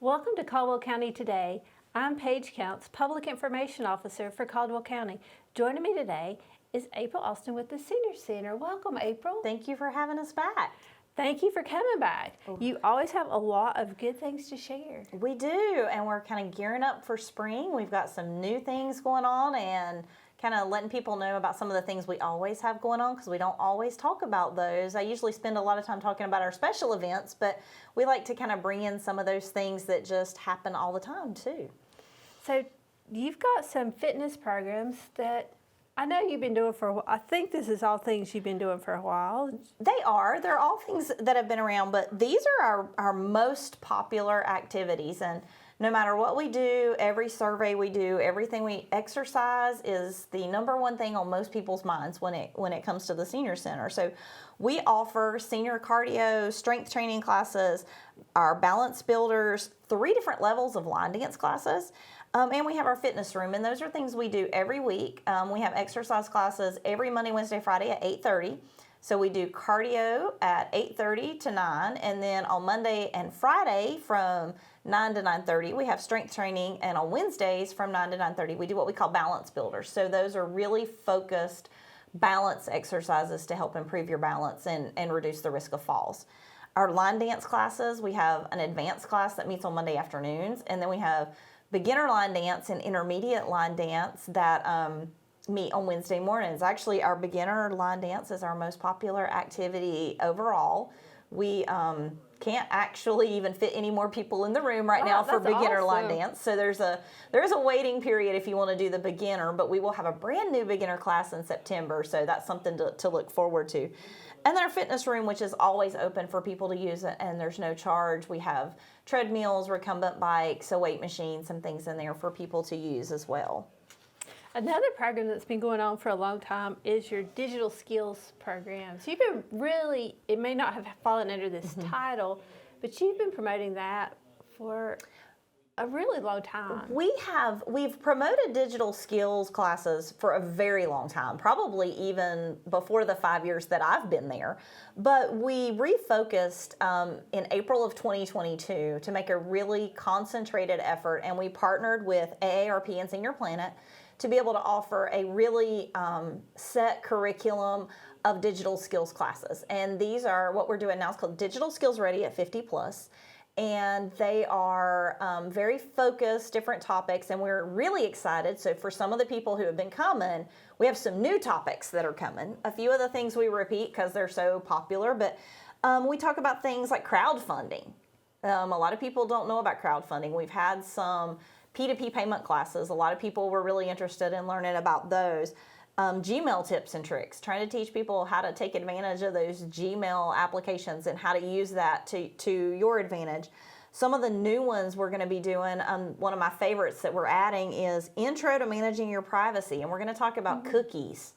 Welcome to Caldwell County Today. I'm Paige Counts, Public Information Officer for Caldwell County. Joining me today is April Austin with the Senior Center. Welcome, April. Thank you for having us back. Thank you for coming back. You always have a lot of good things to share. We do, and we're kind of gearing up for spring. We've got some new things going on and kind of letting people know about some of the things we always have going on because we don't always talk about those. I usually spend a lot of time talking about our special events, but we like to kind of bring in some of those things that just happen all the time too. So you've got some fitness programs that I know you've been doing for a while. I think this is all things you've been doing for a while. They're all things that have been around, but these are our most popular activities. And no matter what we do, every survey we do, everything we exercise is the number one thing on most people's minds when it comes to the Senior Center. So we offer senior cardio, strength training classes, our balance builders, 3 different levels of line dance classes. And we have our fitness room, and those are things we do every week. We have exercise classes every Monday, Wednesday, Friday at 8:30. So we do cardio at 8:30 to 9, and then on Monday and Friday from 9 to 9:30, we have strength training, and on Wednesdays from 9 to 9:30, we do what we call balance builders. So those are really focused balance exercises to help improve your balance and reduce the risk of falls. Our line dance classes, we have an advanced class that meets on Monday afternoons, and then we have beginner line dance and intermediate line dance that meet on Wednesday mornings. Actually, our beginner line dance is our most popular activity overall. We can't actually even fit any more people in the room right now for beginner line dance. So there's a waiting period if you want to do the beginner, but we will have a brand new beginner class in September. So that's something to look forward to. And then our fitness room, which is always open for people to use it, and there's no charge. We have treadmills, recumbent bikes, a weight machine, some things in there for people to use as well. Another program that's been going on for a long time is your digital skills program. So you've been really, it may not have fallen under this title, but you've been promoting that for a really long time. We've promoted digital skills classes for a very long time, probably even before the 5 years that I've been there. But we refocused in April of 2022 to make a really concentrated effort, and we partnered with AARP and Senior Planet to be able to offer a really set curriculum of digital skills classes. And these are what we're doing now is called Digital Skills Ready at 50 Plus. And they are very focused, different topics, and we're really excited. So for some of the people who have been coming, we have some new topics that are coming. A few of the things we repeat because they're so popular, but we talk about things like crowdfunding. A lot of people don't know about crowdfunding. We've had some P2P payment classes. A lot of people were really interested in learning about those. Gmail tips and tricks, trying to teach people how to take advantage of those Gmail applications and how to use that to your advantage. Some of the new ones we're going to be doing, one of my favorites that we're adding is Intro to Managing Your Privacy, and we're going to talk about cookies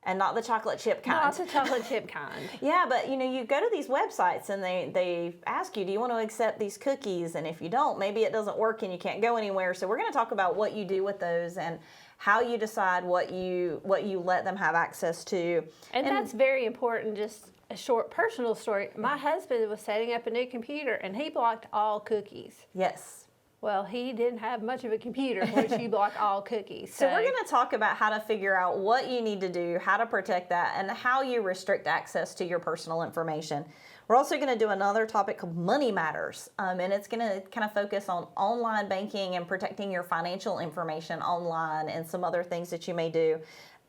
and not the chocolate chip kind. Not the chocolate chip kind. Yeah, but you go to these websites and they ask you, do you want to accept these cookies? And if you don't, maybe it doesn't work and you can't go anywhere. So we're going to talk about what you do with those and how you decide what you let them have access to. And that's very important. Just a short personal story. My husband was setting up a new computer and he blocked all cookies. Yes. Well, he didn't have much of a computer, which he blocked all cookies. So we're going to talk about how to figure out what you need to do, how to protect that, and how you restrict access to your personal information. We're also going to do another topic called Money Matters, and it's going to kind of focus on online banking and protecting your financial information online and some other things that you may do,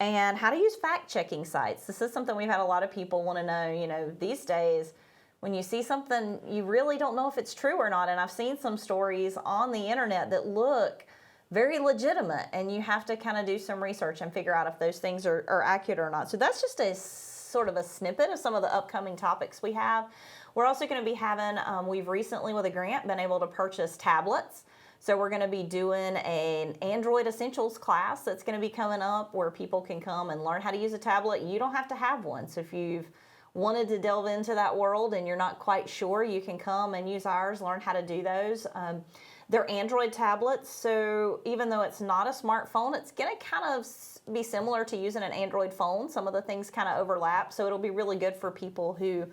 and how to use fact-checking sites. This is something we've had a lot of people want to know, these days. When you see something, you really don't know if it's true or not. And I've seen some stories on the internet that look very legitimate, and you have to kind of do some research and figure out if those things are accurate or not. So that's just a sort of a snippet of some of the upcoming topics we have. We're also going to be having, we've recently with a grant been able to purchase tablets. So we're going to be doing an Android Essentials class that's going to be coming up where people can come and learn how to use a tablet. You don't have to have one. So if you've wanted to delve into that world and you're not quite sure, you can come and use ours, learn how to do those. They're Android tablets, so even though it's not a smartphone, it's going to kind of be similar to using an Android phone. Some of the things kind of overlap, so it'll be really good for people who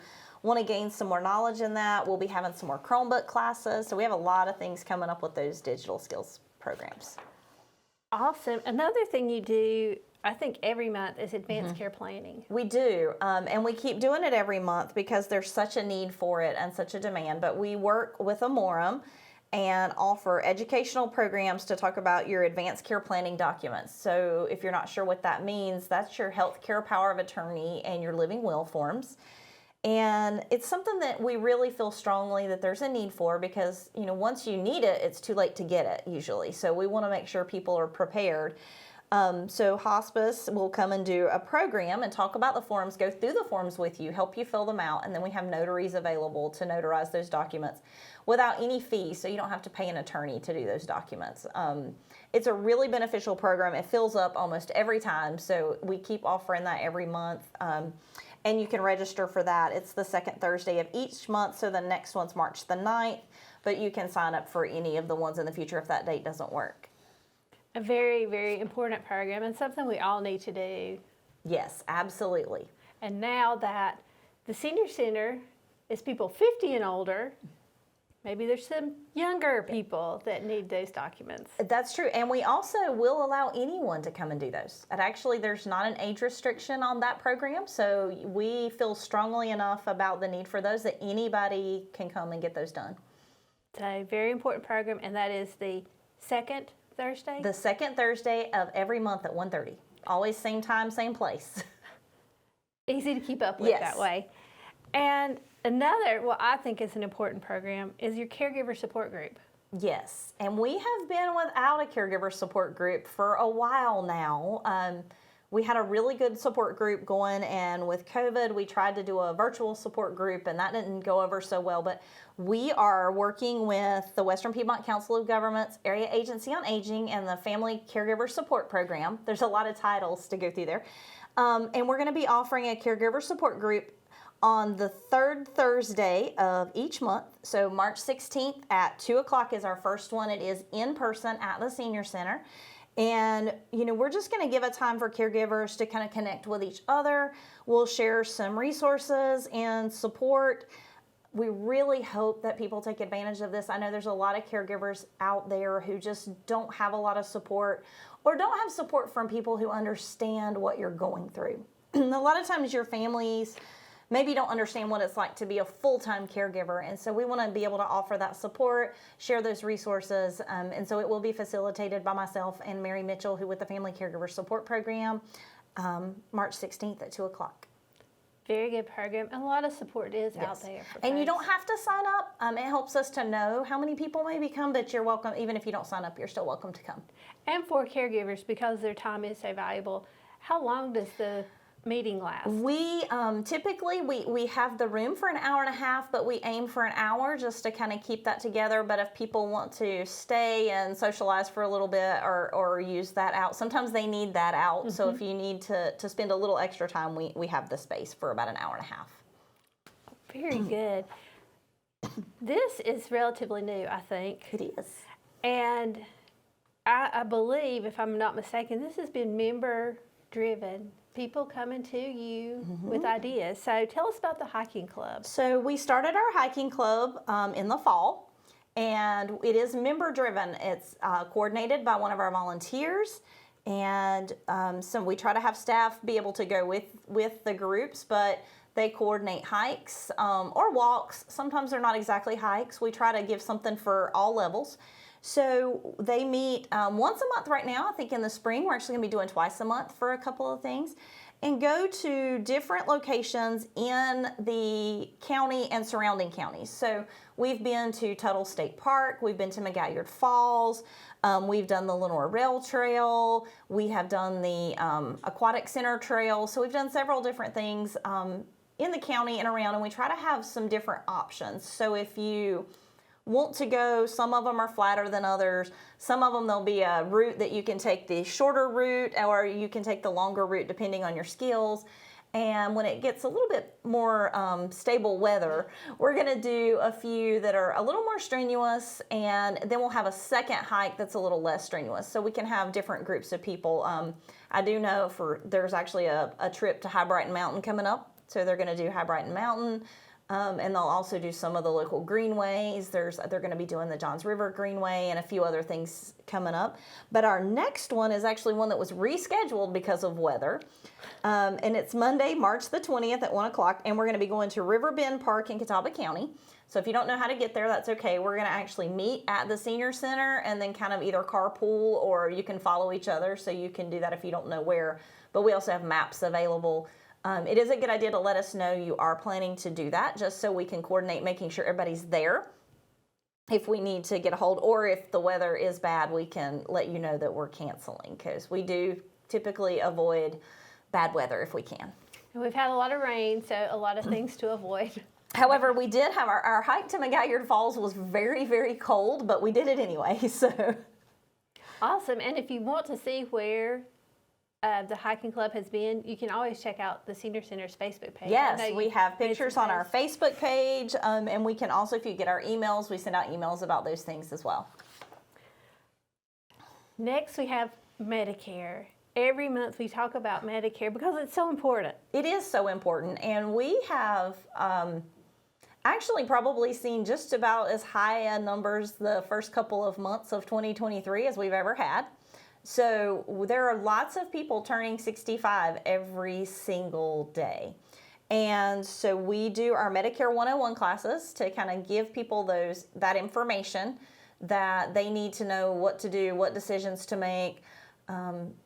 want to gain some more knowledge in that, we'll be having some more Chromebook classes. So we have a lot of things coming up with those digital skills programs. Awesome. Another thing you do, I think every month, is advanced care planning. We do, and we keep doing it every month because there's such a need for it and such a demand. But we work with Amorum and offer educational programs to talk about your advanced care planning documents. So if you're not sure what that means, that's your healthcare power of attorney and your living will forms. And it's something that we really feel strongly that there's a need for because, once you need it, it's too late to get it usually. So we want to make sure people are prepared. So hospice will come and do a program and talk about the forms, go through the forms with you, help you fill them out, and then we have notaries available to notarize those documents without any fee, so you don't have to pay an attorney to do those documents. It's a really beneficial program. It fills up almost every time, so we keep offering that every month. And you can register for that. It's the second Thursday of each month, so the next one's March the 9th, but you can sign up for any of the ones in the future if that date doesn't work. A very, very important program and something we all need to do. Yes, absolutely. And now that the senior center is people 50 and older, maybe there's some younger people that need those documents. That's true. And we also will allow anyone to come and do those. And actually, there's not an age restriction on that program. So we feel strongly enough about the need for those that anybody can come and get those done. It's a very important program, and that is the second Thursday? The second Thursday of every month at 1:30. Always same time, same place. Easy to keep up with Yes. that way. And another, what I think is an important program, is your caregiver support group. Yes, and we have been without a caregiver support group for a while now. We had a really good support group going, and with COVID, we tried to do a virtual support group, and that didn't go over so well. But we are working with the Western Piedmont Council of Governments, Area Agency on Aging, and the Family Caregiver Support Program. There's a lot of titles to go through there. And we're going to be offering a caregiver support group on the third Thursday of each month. So March 16th at 2 o'clock is our first one. It is in person at the Senior Center. And, we're just going to give a time for caregivers to kind of connect with each other. We'll share some resources and support. We really hope that people take advantage of this. I know there's a lot of caregivers out there who just don't have a lot of support or don't have support from people who understand what you're going through. A lot of times your families maybe don't understand what it's like to be a full-time caregiver. And so we want to be able to offer that support, share those resources. And so it will be facilitated by myself and Mary Mitchell, who with the Family Caregiver Support Program, March 16th at 2 o'clock. Very good program. And a lot of support is out there. And you don't have to sign up. It helps us to know how many people may come, but you're welcome. Even if you don't sign up, you're still welcome to come. And for caregivers, because their time is so valuable, how long does the meeting last? We typically we have the room for an hour and a half, but we aim for an hour just to kind of keep that together. But if people want to stay and socialize for a little bit or use that out, sometimes they need that out. Mm-hmm. So if you need to spend a little extra time, we have the space for about an hour and a half. Very good. This is relatively new, I think. It is. And I believe, if I'm not mistaken, this has been member driven. People coming to you with ideas. So tell us about the hiking club. So we started our hiking club in the fall, and it is member driven. It's coordinated by one of our volunteers, and so we try to have staff be able to go with the groups, but they coordinate hikes or walks. Sometimes they're not exactly hikes. We try to give something for all levels. So they meet once a month right now. I think in the spring we're actually going to be doing twice a month for a couple of things, and go to different locations in the county and surrounding counties. So we've been to Tuttle State Park, we've been to McGalliard Falls, we've done the Lenore Rail Trail, we have done the Aquatic Center Trail. So we've done several different things in the county and around, and we try to have some different options. So if you want to go, some of them are flatter than others. Some of them, there'll be a route that you can take the shorter route, or you can take the longer route depending on your skills. And when it gets a little bit more stable weather, we're going to do a few that are a little more strenuous, and then we'll have a second hike that's a little less strenuous. So we can have different groups of people. I do know there's actually a trip to High Brighton Mountain coming up. So they're going to do High Brighton Mountain. And they'll also do some of the local greenways. They're going to be doing the Johns River Greenway and a few other things coming up. But our next one is actually one that was rescheduled because of weather. And it's Monday, March the 20th at 1 o'clock. And we're going to be going to River Bend Park in Catawba County. So if you don't know how to get there, that's okay. We're going to actually meet at the senior center and then kind of either carpool or you can follow each other. So you can do that if you don't know where. But we also have maps available. It is a good idea to let us know you are planning to do that, just so we can coordinate making sure everybody's there. If we need to get a hold, or if the weather is bad, we can let you know that we're canceling, because we do typically avoid bad weather if we can. And we've had a lot of rain, so a lot of things to avoid. However, we did have our hike to McGalliard Falls was very, very cold, but we did it anyway, so. Awesome. And if you want to see where the hiking club has been, you can always check out the Senior Center's Facebook page. Yes, we have pictures on our Facebook page, and we can also, if you get our emails, we send out emails about those things as well. Next, we have Medicare. Every month we talk about Medicare because it's so important. It is so important, and we have actually probably seen just about as high numbers the first couple of months of 2023 as we've ever had. So there are lots of people turning 65 every single day. And so we do our Medicare 101 classes to kind of give people that information that they need to know what to do, what decisions to make.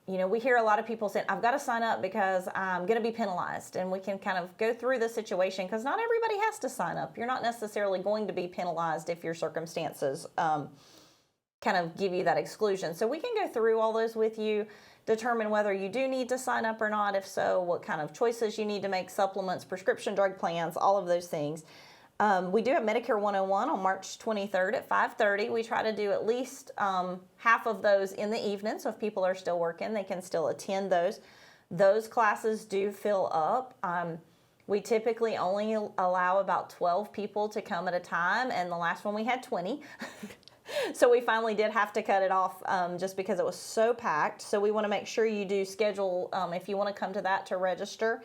We hear a lot of people saying, I've got to sign up because I'm going to be penalized. And we can kind of go through the situation because not everybody has to sign up. You're not necessarily going to be penalized if your circumstances kind of give you that exclusion. So we can go through all those with you, determine whether you do need to sign up or not. If so, what kind of choices you need to make, supplements, prescription drug plans, all of those things. We do have Medicare 101 on March 23rd at 5:30. We try to do at least half of those in the evening. So if people are still working, they can still attend those. Those classes do fill up. We typically only allow about 12 people to come at a time, and the last one we had 20. So we finally did have to cut it off just because it was so packed. So we want to make sure you do schedule if you want to come to that to register.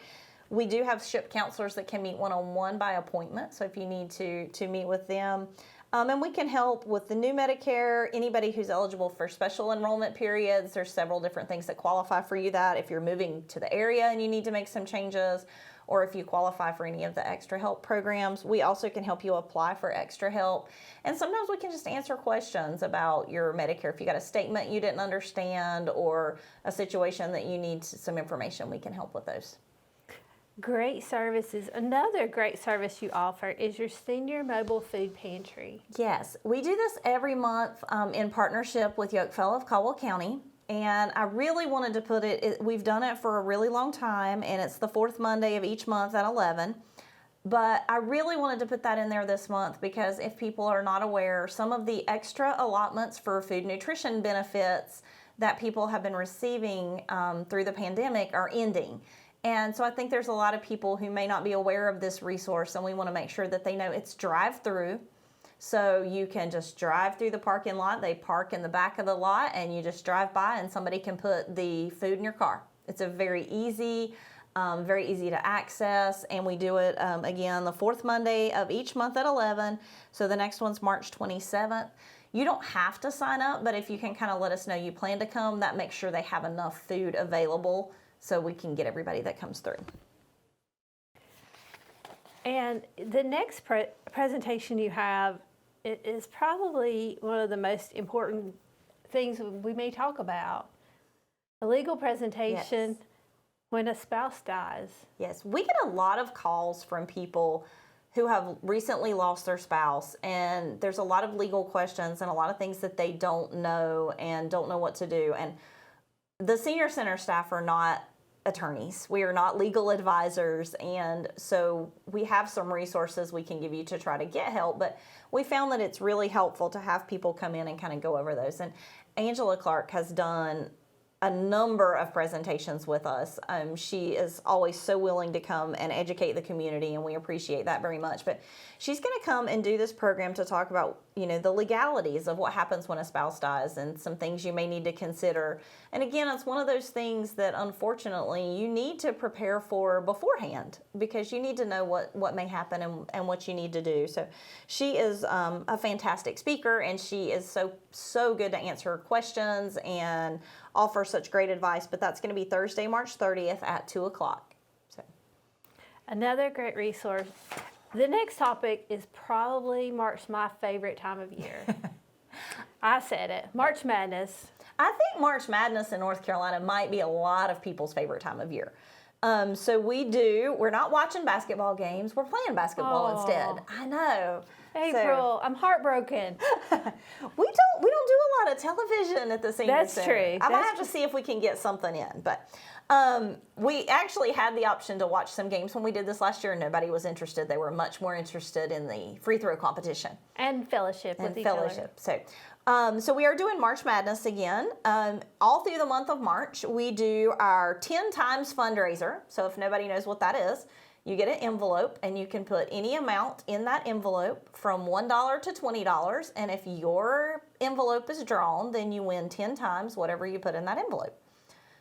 We do have SHIP counselors that can meet one-on-one by appointment. So if you need to meet with them. And we can help with the new Medicare, anybody who's eligible for special enrollment periods. There's several different things that qualify for you that if you're moving to the area and you need to make some changes, or if you qualify for any of the extra help programs. We also can help you apply for extra help. And sometimes we can just answer questions about your Medicare. If you got a statement you didn't understand or a situation that you need some information, we can help with those. Great services. Another great service you offer is your Senior Mobile Food Pantry. Yes, we do this every month in partnership with Yokefellow of Caldwell County. And I really wanted to put we've done it for a really long time, and it's the fourth Monday of each month at 11. But I really wanted to put that in there this month because if people are not aware, some of the extra allotments for food nutrition benefits that people have been receiving through the pandemic are ending. And so I think there's a lot of people who may not be aware of this resource, and we want to make sure that they know it's drive-through. So you can just drive through the parking lot. They park in the back of the lot, and you just drive by, and somebody can put the food in your car. It's a very easy to access, and we do it, again, the fourth Monday of each month at 11. So the next one's March 27th. You don't have to sign up, but if you can kind of let us know you plan to come, that makes sure they have enough food available so we can get everybody that comes through. And the next presentation you have is probably one of the most important things we may talk about. A legal presentation when a spouse dies. Yes, we get a lot of calls from people who have recently lost their spouse, and there's a lot of legal questions and a lot of things that they don't know and don't know what to do. And the Senior Center staff are not attorneys. We are not legal advisors, and so we have some resources we can give you to try to get help, but we found that it's really helpful to have people come in and kind of go over those. And Angela Clark has done a number of presentations with us. She is always so willing to come and educate the community, and we appreciate that very much. But she's going to come and do this program to talk about, the legalities of what happens when a spouse dies and some things you may need to consider. And again, it's one of those things that unfortunately you need to prepare for beforehand, because you need to know what may happen and what you need to do. So she is a fantastic speaker, and she is so good to answer questions and offer such great advice. But that's going to be Thursday, March 30th at 2 o'clock. So Another great resource. The next topic is probably my favorite time of year. I said it. March Madness. I think March Madness in North Carolina might be a lot of people's favorite time of year. So we're not watching basketball games. We're playing basketball instead. I know. April, I'm heartbroken. We don't do a lot of television at the senior That's center. true. I might have to see if we can get something in. But we actually had the option to watch some games when we did this last year, and nobody was interested. They were much more interested in the free throw competition. And fellowship with each other. So we are doing March Madness again. All through the month of March, we do our 10 times fundraiser. So if nobody knows what that is, you get an envelope, and you can put any amount in that envelope from $1 to $20. And if your envelope is drawn, then you win 10 times whatever you put in that envelope.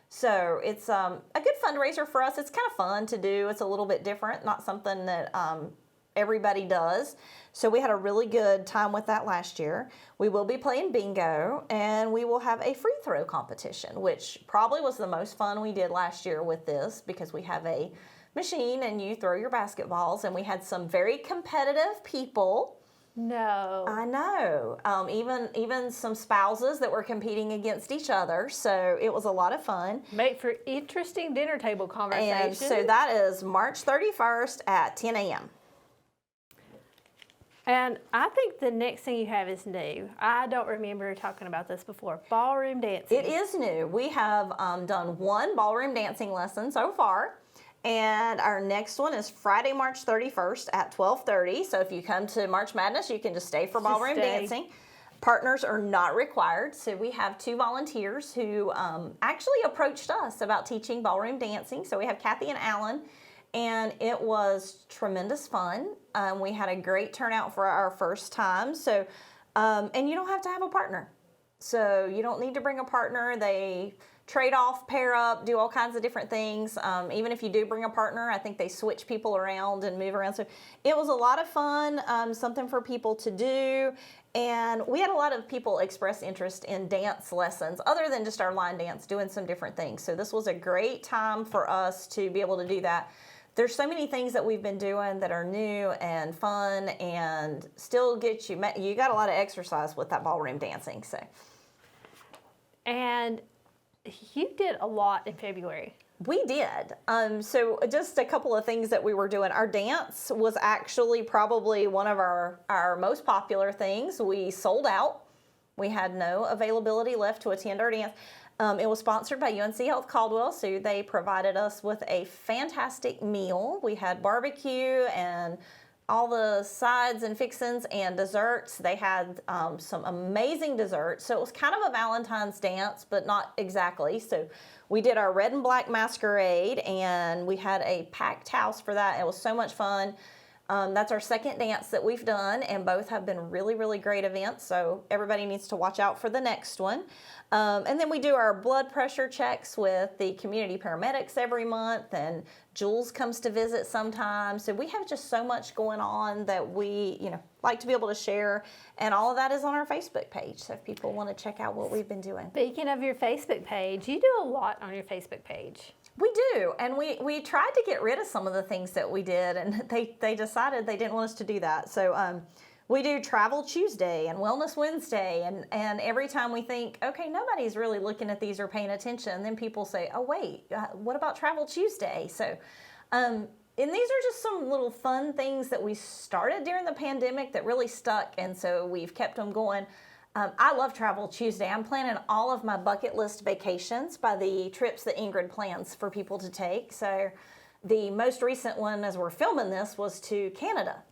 So it's a good fundraiser for us. It's kind of fun to do. It's a little bit different, not something that everybody does. So we had a really good time with that last year. We will be playing bingo, and we will have a free throw competition, which probably was the most fun we did last year with this, because we have a machine and you throw your basketballs, and we had some very competitive people. No. I know. Even some spouses that were competing against each other. So it was a lot of fun. Make for interesting dinner table conversation. And so that is March 31st at 10 a.m. And I think the next thing you have is new. I don't remember talking about this before. Ballroom dancing. It is new. We have done one ballroom dancing lesson so far. And our next one is Friday, March 31st at 12:30. So if you come to March Madness, you can just stay for ballroom dancing. Partners are not required. So we have 2 volunteers who actually approached us about teaching ballroom dancing. So we have Kathy and Alan, and it was tremendous fun. We had a great turnout for our first time. So, and you don't have to have a partner. So you don't need to bring a partner. They trade off, pair up, do all kinds of different things. Even if you do bring a partner, I think they switch people around and move around. So it was a lot of fun, something for people to do. And we had a lot of people express interest in dance lessons, other than just our line dance, doing some different things. So this was a great time for us to be able to do that. There's so many things that we've been doing that are new and fun and still get you got a lot of exercise with that ballroom dancing. So. And you did a lot in February. We did. So just a couple of things that we were doing. Our dance was actually probably one of our most popular things. We sold out. We had no availability left to attend our dance. It was sponsored by UNC Health Caldwell, so they provided us with a fantastic meal. We had barbecue and all the sides and fixins and desserts. They had some amazing desserts. So it was kind of a Valentine's dance, but not exactly. So we did our red and black masquerade, and we had a packed house for that. It was so much fun. That's our second dance that we've done, and both have been really, really great events. So everybody needs to watch out for the next one. And then we do our blood pressure checks with the community paramedics every month, and Jules comes to visit sometimes. So we have just so much going on that we, like to be able to share, and all of that is on our Facebook page. So if people want to check out what we've been doing. Speaking of your Facebook page, you do a lot on your Facebook page. We do, and we tried to get rid of some of the things that we did, and they decided they didn't want us to do that. So we do Travel Tuesday and Wellness Wednesday, and every time we think, okay, nobody's really looking at these or paying attention, then people say, oh wait, what about Travel Tuesday? So, and these are just some little fun things that we started during the pandemic that really stuck, and so we've kept them going. I love Travel Tuesday. I'm planning all of my bucket list vacations by the trips that Ingrid plans for people to take. So the most recent one, as we're filming this, was to Canada.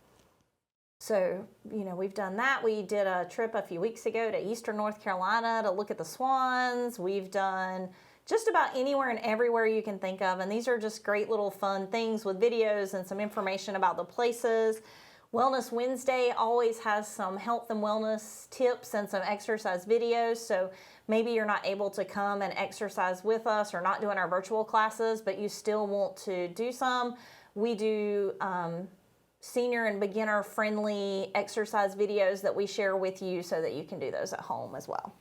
So, we've done that. We did a trip a few weeks ago to Eastern North Carolina to look at the swans. We've done just about anywhere and everywhere you can think of. And these are just great little fun things with videos and some information about the places. Wellness Wednesday always has some health and wellness tips and some exercise videos. So maybe you're not able to come and exercise with us or not doing our virtual classes, but you still want to do some. We do senior and beginner friendly exercise videos that we share with you so that you can do those at home as well.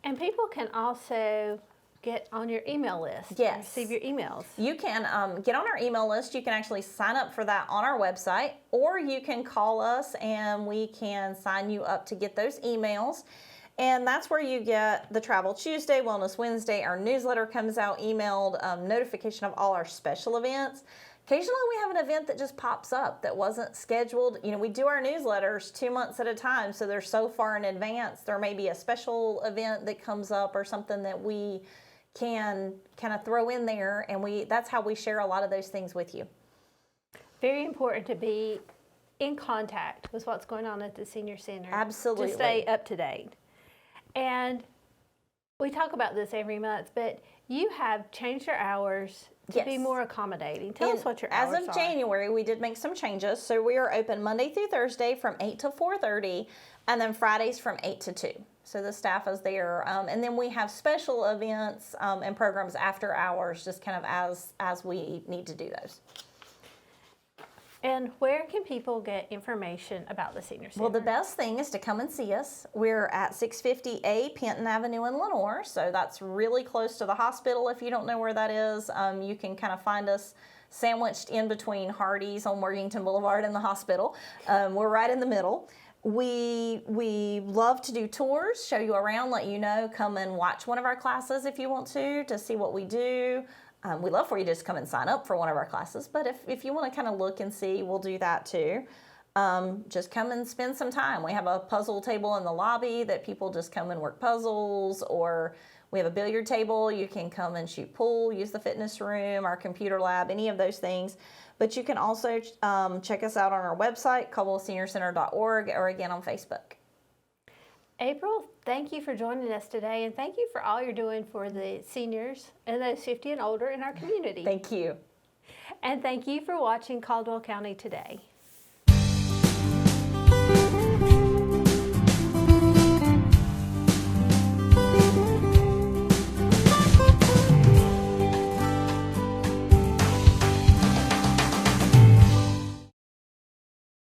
And people can also get on your email list. Yes. And receive your emails. You can get on our email list. You can actually sign up for that on our website, or you can call us and we can sign you up to get those emails. And that's where you get the Travel Tuesday, Wellness Wednesday. Our newsletter comes out emailed, notification of all our special events. Occasionally we have an event that just pops up that wasn't scheduled. You know, we do our newsletters 2 months at a time, so they're so far in advance. There may be a special event that comes up or something that we can kind of throw in there, and that's how we share a lot of those things with you. Very important to be in contact with what's going on at the Senior Center. Absolutely. To stay up to date. And we talk about this every month, but you have changed your hours to be Yes. more accommodating. Tell us what your As hours of are. January, we did make some changes. So we are open Monday through Thursday from 8 to 4:30, and then Fridays from 8 to 2. So the staff is there. And then we have special events and programs after hours, just kind of as we need to do those. And where can people get information about the Senior Center? Well, the best thing is to come and see us. We're at 650A Penton Avenue in Lenoir, so that's really close to the hospital. If you don't know where that is, you can kind of find us sandwiched in between Hardee's on Worthington Boulevard and the hospital. We're right in the middle. We love to do tours, show you around, let you know, come and watch one of our classes if you want to see what we do. We love for you to just come and sign up for one of our classes, but if you want to kind of look and see, we'll do that too. Just come and spend some time. We have a puzzle table in the lobby that people just come and work puzzles, or we have a billiard table. You can come and shoot pool, use the fitness room, our computer lab, any of those things. But you can also check us out on our website, CaldwellSeniorCenter.org, or again on Facebook. April, thank you for joining us today, and thank you for all you're doing for the seniors and those 50 and older in our community. Thank you. And thank you for watching Caldwell County Today.